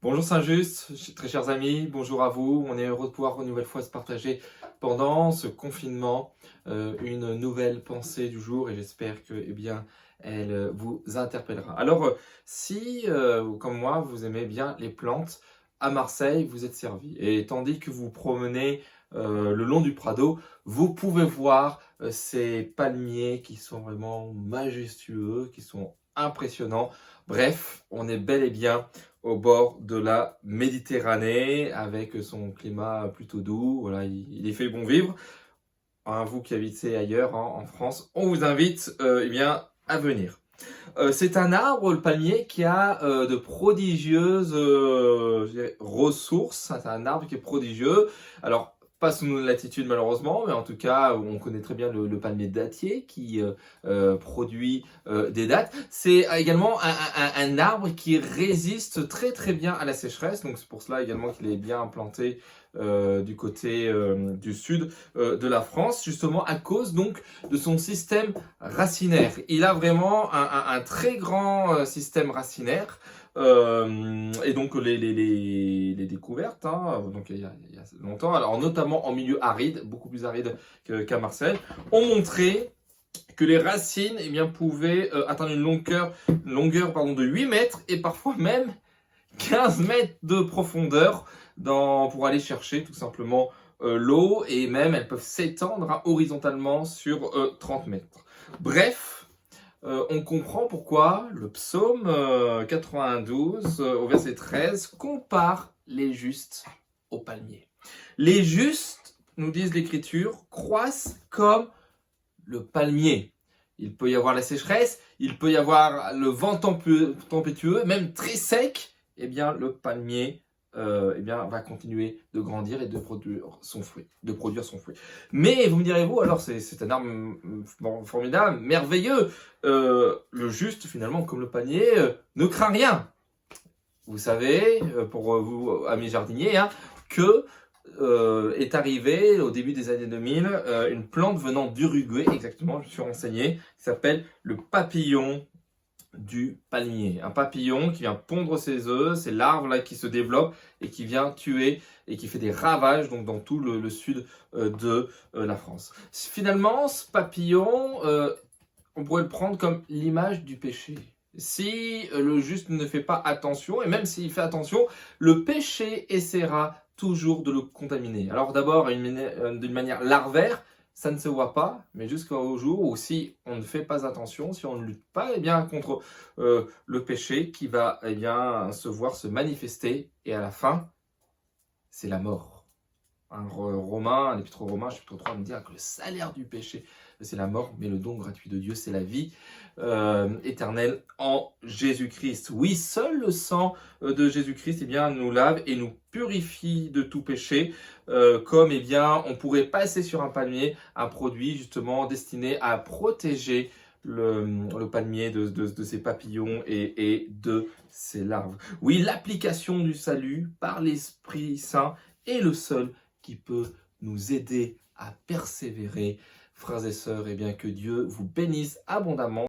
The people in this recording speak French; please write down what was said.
Bonjour Saint-Just, très chers amis, bonjour à vous. On est heureux de pouvoir une nouvelle fois se partager pendant ce confinement une nouvelle pensée du jour et j'espère que elle vous interpellera. Alors, si, comme moi, vous aimez bien les plantes, à Marseille, vous êtes servi. Et tandis que vous promenez le long du Prado, vous pouvez voir ces palmiers qui sont vraiment majestueux, qui sont impressionnants. Bref, on est bel et bien au bord de la Méditerranée, avec son climat plutôt doux. Voilà, il est fait bon vivre. Hein, vous qui habitez ailleurs, hein, en France, on vous invite à venir. C'est un arbre, le palmier, qui a de prodigieuses ressources. C'est un arbre qui est prodigieux. Alors, pas sous nos latitudes malheureusement, mais en tout cas, on connaît très bien le palmier dattier qui produit des dattes. C'est également un arbre qui résiste très très bien à la sécheresse. Donc c'est pour cela également qu'il est bien implanté du côté du sud de la France, justement à cause donc de son système racinaire. Il a vraiment un très grand système racinaire. Et donc les découvertes, hein, donc il y a longtemps, alors notamment en milieu aride, beaucoup plus aride qu'à Marseille, ont montré que les racines pouvaient atteindre une longueur de 8 mètres et parfois même 15 mètres de profondeur pour aller chercher tout simplement l'eau, et même elles peuvent s'étendre horizontalement sur 30 mètres. Bref, on comprend pourquoi le psaume 92 au verset 13 compare les justes aux palmiers. Les justes, nous disent l'Écriture, croissent comme le palmier. Il peut y avoir la sécheresse, il peut y avoir le vent tempétueux, même très sec, le palmier va continuer de grandir et de produire son fruit. Mais vous me direz-vous, alors c'est un arbre formidable, merveilleux. Le juste, finalement, comme le palmier, ne craint rien. Vous savez, pour vous, amis jardiniers, hein, que est arrivée au début des années 2000 une plante venant d'Uruguay, exactement, je me suis renseigné, qui s'appelle le papillon du palmier. Un papillon qui vient pondre ses œufs, ces larves là qui se développent et qui vient tuer et qui fait des ravages donc dans tout le sud de la France. Finalement, ce papillon, on pourrait le prendre comme l'image du péché. Si le juste ne fait pas attention, et même s'il fait attention, le péché essaiera toujours de le contaminer. Alors d'abord, d'une manière larvaire, ça ne se voit pas, mais jusqu'au jour où si on ne fait pas attention, si on ne lutte pas contre le péché qui va se manifester, et à la fin, c'est la mort. L'Épître aux Romains, chapitre 3, nous dit que le salaire du péché, c'est la mort, mais le don gratuit de Dieu, c'est la vie éternelle en Jésus-Christ. Oui, seul le sang de Jésus-Christ nous lave et nous purifie de tout péché, comme on pourrait passer sur un palmier, un produit justement destiné à protéger le palmier de ses papillons et de ses larves. Oui, l'application du salut par l'Esprit Saint est le seul qui peut nous aider à persévérer. Frères et sœurs, que Dieu vous bénisse abondamment.